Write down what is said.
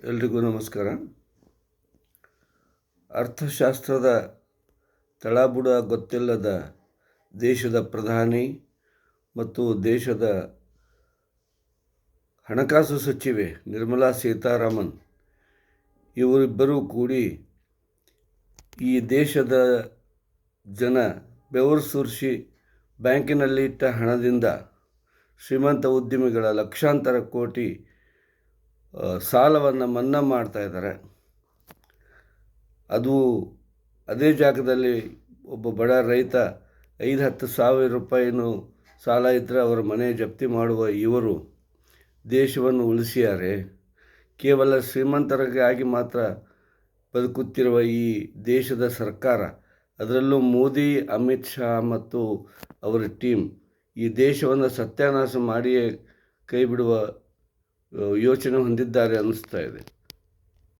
ಎಲ್ರಿಗೂ ನಮಸ್ಕಾರ. ಅರ್ಥಶಾಸ್ತ್ರದ ತಳಬುಡ ಗೊತ್ತಿಲ್ಲದ ದೇಶದ ಪ್ರಧಾನಿ ಮತ್ತು ದೇಶದ ಹಣಕಾಸು ಸಚಿವೆ ನಿರ್ಮಲಾ ಸೀತಾರಾಮನ್ ಇವರಿಬ್ಬರೂ ಕೂಡಿ ಈ ದೇಶದ ಜನ ಬೆವರು ಸುರಿಸಿ ಬ್ಯಾಂಕಿನಲ್ಲಿ ಇಟ್ಟ ಹಣದಿಂದ ಶ್ರೀಮಂತ ಉದ್ಯಮಿಗಳ ಲಕ್ಷಾಂತರ ಕೋಟಿ ಸಾಲವನ್ನು ಮನ್ನಾ ಮಾಡ್ತಾ ಇದ್ದಾರೆ. ಅದು ಅದೇ ಜಾಗದಲ್ಲಿ ಒಬ್ಬ ಬಡ ರೈತ 5-10 ಸಾವಿರ ರೂಪಾಯಿನೂ ಸಾಲ ಇದ್ದರೆ ಅವರ ಮನೆ ಜಪ್ತಿ ಮಾಡುವ ಇವರು ದೇಶವನ್ನು ಉಳಿಸಿದ್ದಾರೆ. ಕೇವಲ ಶ್ರೀಮಂತರಿಗಾಗಿ ಮಾತ್ರ ಬದುಕುತ್ತಿರುವ ಈ ದೇಶದ ಸರ್ಕಾರ, ಅದರಲ್ಲೂ ಮೋದಿ, ಅಮಿತ್ ಶಾ ಮತ್ತು ಅವರ ಟೀಮ್ ಈ ದೇಶವನ್ನು ಸತ್ಯಾನಾಶ ಮಾಡಿಯೇ ಕೈ ಬಿಡುವ ಯೋಚನೆ ಹೊಂದಿದ್ದಾರೆ ಅನ್ನಿಸ್ತಾ ಇದೆ.